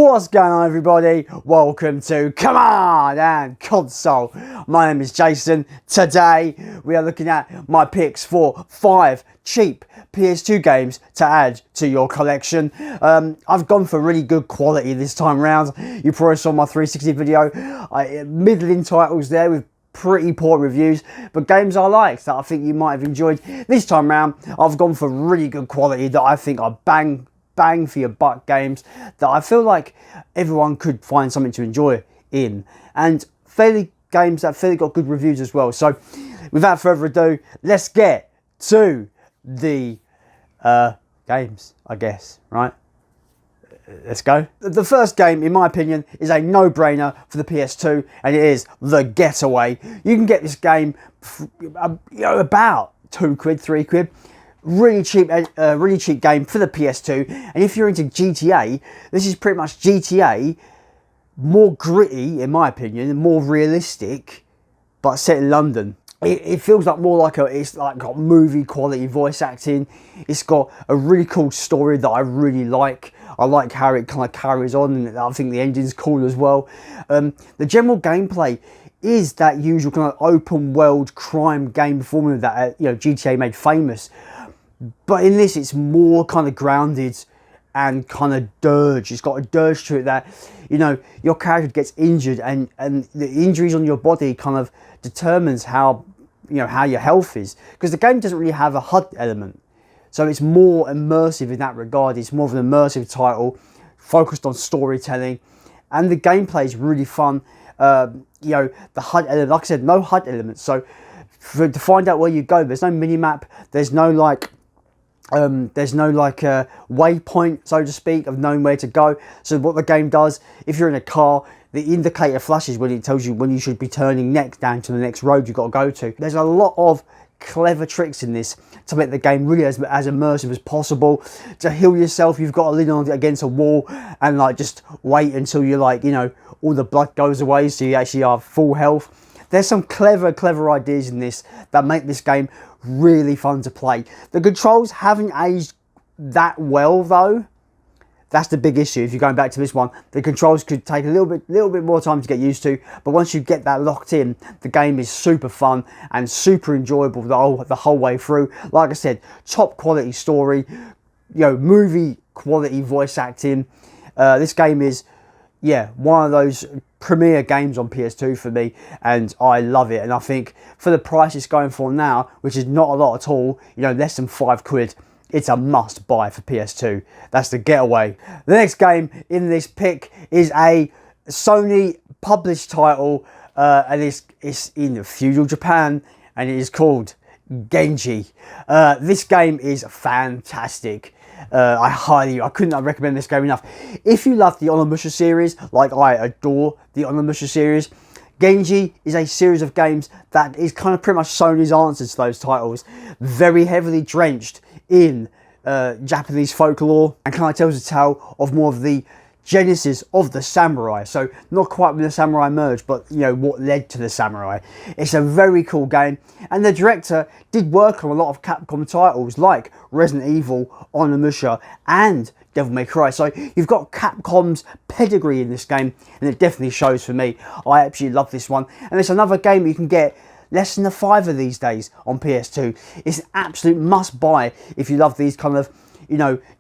What's going on, everybody? Welcome to Come On and Console. My name is Jason. Today we are looking at my picks for 5 cheap PS2 games to add to your collection. I've gone for really good quality this time round. You probably saw my 360 video. Middling titles there with pretty poor reviews, but games I liked that I think you might have enjoyed. This time round I've gone for really good quality that I think are bang for your buck games that I feel like everyone could find something to enjoy in, and games that fairly got good reviews as well. So without further ado, let's get to the games, I guess, right? Let's go. The first game, in my opinion, is a no-brainer for the PS2, and it is The Getaway. You can get this game about £2, £3. Really cheap game for the PS2, and if you're into GTA, this is pretty much GTA, more gritty in my opinion, more realistic, but set in London. It feels like more like it's like got movie quality voice acting. It's got a really cool story that I really like. I like how it kind of carries on, and I think the engine's cool as well. The general gameplay is that usual kind of open world crime game formula that GTA made famous. But in this, it's more kind of grounded and kind of dirge. It's got a dirge to it that, your character gets injured, and the injuries on your body kind of determines how your health is. Because the game doesn't really have a HUD element. So it's more immersive in that regard. It's more of an immersive title, focused on storytelling. And the gameplay is really fun. The HUD element, like I said, no HUD elements. So to find out where you go, there's no mini-map. There's no waypoint, so to speak, of knowing where to go. So what the game does, if you're in a car, the indicator flashes when it tells you when you should be turning next down to the next road you've got to go to. There's a lot of clever tricks in this to make the game really as immersive as possible. To heal yourself, you've got to lean on against a wall and just wait until you're all the blood goes away, so you actually are full health. There's some clever ideas in this that make this game really fun to play. The controls haven't aged that well though. That's the big issue. If you're going back to this one, the controls could take a little bit more time to get used to. But once you get that locked in, the game is super fun and super enjoyable the whole way through. Like I said, top quality story, movie quality voice acting. This game is, one of those premier games on PS2 for me, and I love it. And I think for the price it's going for now, which is not a lot at all, less than £5, it's a must buy for PS2. That's The Getaway. The next game in this pick is a Sony published title, and it's in feudal Japan, and it is called Genji. This game is fantastic. I could not recommend this game enough. If you love the Onimusha series, like I adore the Onimusha series, Genji is a series of games that is kind of pretty much Sony's answers to those titles. Very heavily drenched in Japanese folklore, and kind of tells a tale of more of the genesis of the samurai. So not quite when the samurai merged, but what led to the samurai. It's a very cool game, and the director did work on a lot of Capcom titles like Resident Evil, Onimusha, and Devil May Cry. So you've got Capcom's pedigree in this game, and it definitely shows for me. I absolutely love this one, and it's another game you can get less than a £5 these days on PS2. It's an absolute must buy if you love these kind of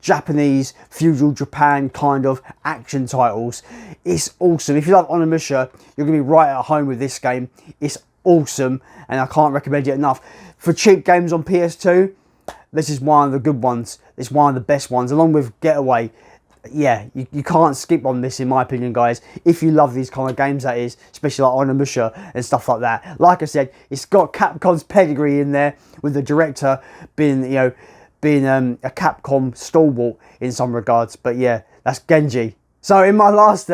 Japanese feudal Japan kind of action titles. It's awesome. If you love Onimusha, you're gonna be right at home with this game. It's awesome, and I can't recommend it enough. For cheap games on PS2, this is one of the good ones. It's one of the best ones, along with Getaway. You can't skip on this, in my opinion, guys. If you love these kind of games, that is, especially like Onimusha and stuff like that. Like I said, it's got Capcom's pedigree in there, with the director being a Capcom stalwart in some regards. But yeah, that's Genji. So in my last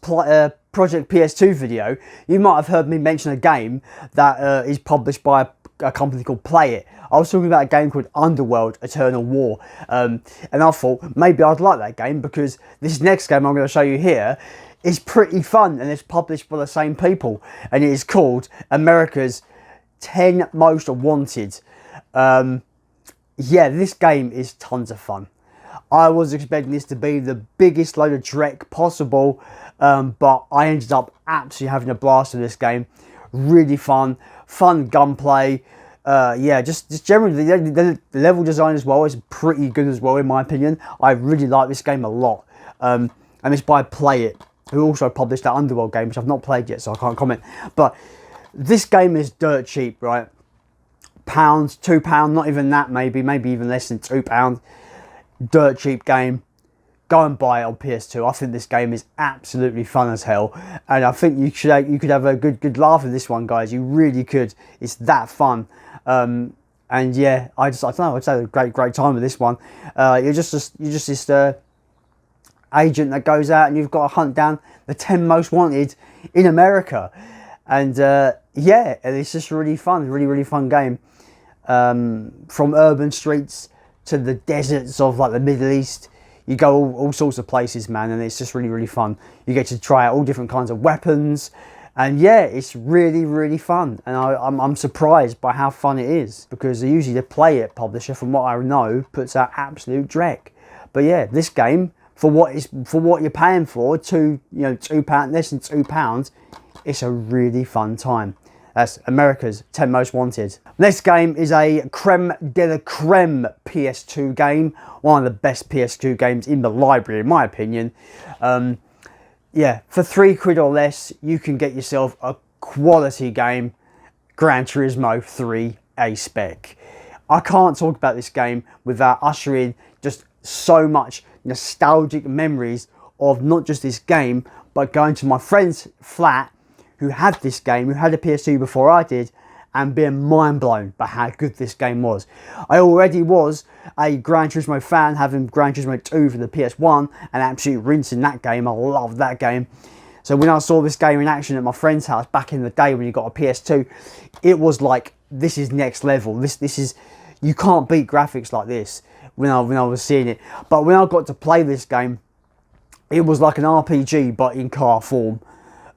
Project PS2 video, you might have heard me mention a game that is published by a company called Play It. I was talking about a game called Underworld Eternal War, and I thought maybe I'd like that game, because this next game I'm going to show you here is pretty fun, and it's published by the same people, and it is called America's 10 Most Wanted. This game is tons of fun. I was expecting this to be the biggest load of dreck possible, but I ended up absolutely having a blast with this game. Really fun gunplay. Yeah, just generally the level design as well is pretty good as well, in my opinion. I really like this game a lot, and it's by Play It, who also published that Underworld game, which I've not played yet, so I can't comment. But this game is dirt cheap, right? Pounds, £2, not even that, maybe even less than £2. Dirt cheap game. Go and buy it on PS2. I think this game is absolutely fun as hell, and I think you could have a good laugh with this one, guys. You really could. It's that fun. And yeah, I don't know. I'd say a great time with this one. You're just this agent that goes out and you've got to hunt down the 10 most wanted in America, and yeah, and it's just really fun, really fun game. From urban streets to the deserts of like the Middle East, you go all sorts of places, man, and it's just really fun. You get to try out all different kinds of weapons, and yeah, it's really fun. And I'm surprised by how fun it is, because usually the Play It publisher, from what I know, puts out absolute dreck. But yeah, this game, for what you're paying for, £2, less than £2, it's a really fun time. That's America's 10 Most Wanted. Next game is a creme de la creme PS2 game. One of the best PS2 games in the library, in my opinion. Yeah, for £3 or less, you can get yourself a quality game, Gran Turismo 3 A-Spec. I can't talk about this game without ushering just so much nostalgic memories of not just this game, but going to my friend's flat who had this game, who had a PS2 before I did, and being mind blown by how good this game was. I already was a Gran Turismo fan, having Gran Turismo 2 for the PS1 and absolutely rinsing that game. I loved that game. So when I saw this game in action at my friend's house back in the day when you got a PS2, it was like, this is next level. This is, you can't beat graphics like this when I was seeing it. But when I got to play this game, it was like an RPG but in car form.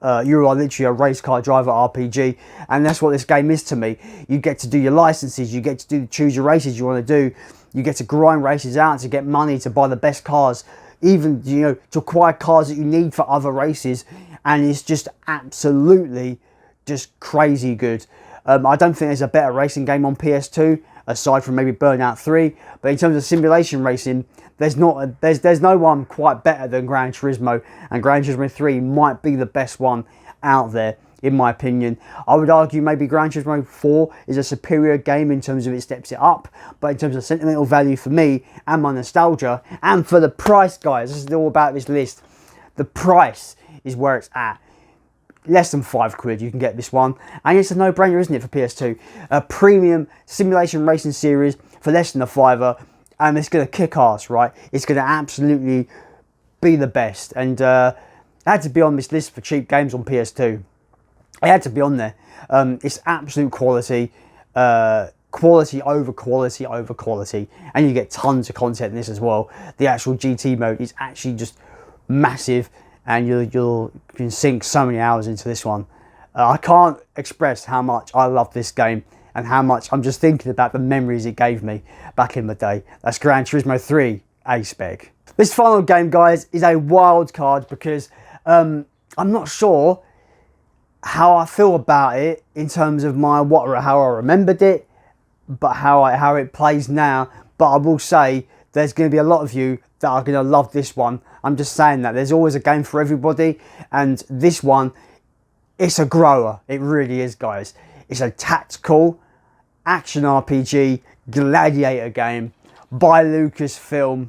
You are literally a race car driver RPG, and that's what this game is to me. You get to do your licenses, you get to choose your races you want to do, you get to grind races out to get money to buy the best cars, even to acquire cars that you need for other races, and it's just absolutely just crazy good. I don't think there's a better racing game on PS2 aside from maybe Burnout 3, but in terms of simulation racing, there's no one quite better than Gran Turismo, and Gran Turismo 3 might be the best one out there, in my opinion. I would argue maybe Gran Turismo 4 is a superior game in terms of it steps it up, but in terms of sentimental value for me and my nostalgia, and for the price, guys, this is all about this list. The price is where it's at. Less than £5 you can get this one, and it's a no-brainer, isn't it, for PS2? A premium simulation racing series for less than a £5, and it's going to kick ass, right? It's going to absolutely be the best, and it had to be on this list for cheap games on PS2. It had to be on there. It's absolute quality, quality over quality over quality, and you get tons of content in this as well. The actual GT mode is actually just massive, and you can sink so many hours into this one. I can't express how much I love this game and how much I'm just thinking about the memories it gave me back in the day. That's Gran Turismo 3 A-Spec. This final game, guys, is a wild card because I'm not sure how I feel about it in terms of how I remembered it, but how it plays now. But I will say there's going to be a lot of you that are going to love this one. I'm just saying that there's always a game for everybody, and this one, it's a grower. It really is, guys. It's a tactical action RPG gladiator game by LucasArts,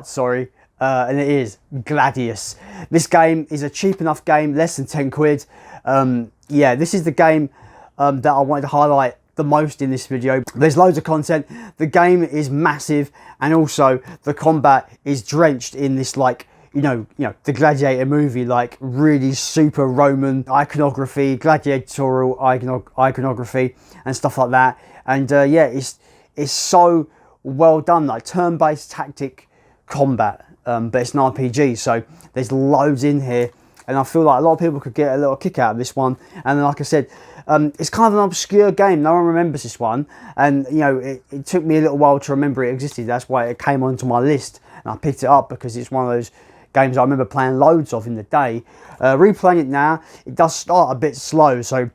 sorry, and it is Gladius. This game is a cheap enough game, less than £10. Yeah, this is the game that I wanted to highlight the most in this video. There's loads of content. The game is massive, and also the combat is drenched in this, like, the Gladiator movie, like really super Roman iconography, gladiatorial iconography and stuff like that. And yeah, it's so well done, like turn-based tactic combat, but it's an RPG, so there's loads in here, and I feel like a lot of people could get a little kick out of this one. And like I said, it's kind of an obscure game. No one remembers this one, and you know, it took me a little while to remember it existed. That's why it came onto my list, and I picked it up because it's one of those games I remember playing loads of in the day. Replaying it now, it does start a bit slow, so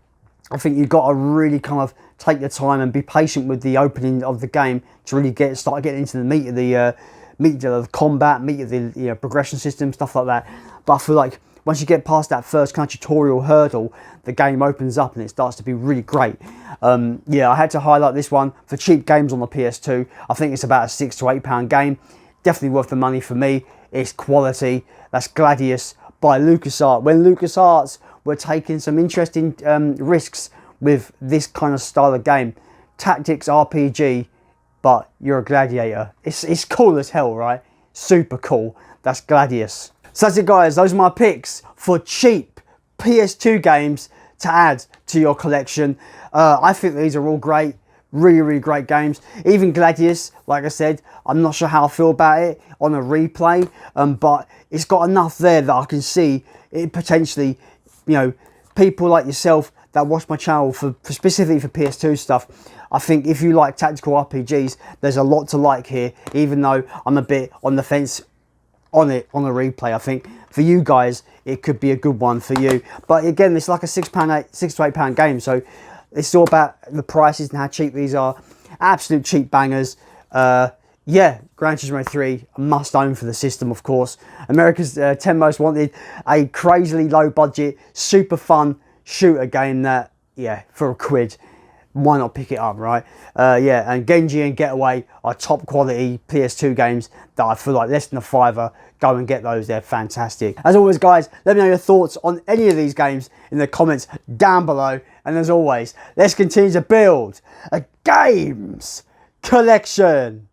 I think you've got to really kind of take your time and be patient with the opening of the game to really start getting into the meat of the combat, meat of the progression system, stuff like that. But I feel like once you get past that first kind of tutorial hurdle, the game opens up and it starts to be really great. Yeah, I had to highlight this one for cheap games on the PS2. I think it's about a £6 to £8 game. Definitely worth the money for me. It's quality. That's Gladius by LucasArts. When LucasArts were taking some interesting risks with this kind of style of game. Tactics RPG, but you're a gladiator. It's cool as hell, right? Super cool. That's Gladius. So that's it, guys. Those are my picks for cheap PS2 games to add to your collection. I think these are all great. Really, really great games. Even Gladius, like I said, I'm not sure how I feel about it on a replay, but it's got enough there that I can see it potentially, you know, people like yourself that watch my channel for specifically for PS2 stuff. I think if you like tactical RPGs, there's a lot to like here, even though I'm a bit on the fence on it on a replay. I think for you guys, it could be a good one for you. But again, it's like a £6 to £8 game, so it's all about the prices and how cheap these are. Absolute cheap bangers. Yeah, Gran Turismo 3, a must own for the system, of course. America's 10 Most Wanted, a crazily low budget, super fun shooter game that, yeah, for a quid, why not pick it up, right? Yeah, and Genji and Getaway are top quality PS2 games that I feel like less than a fiver. Go and get those, they're fantastic. As always, guys, let me know your thoughts on any of these games in the comments down below. And as always, let's continue to build a games collection.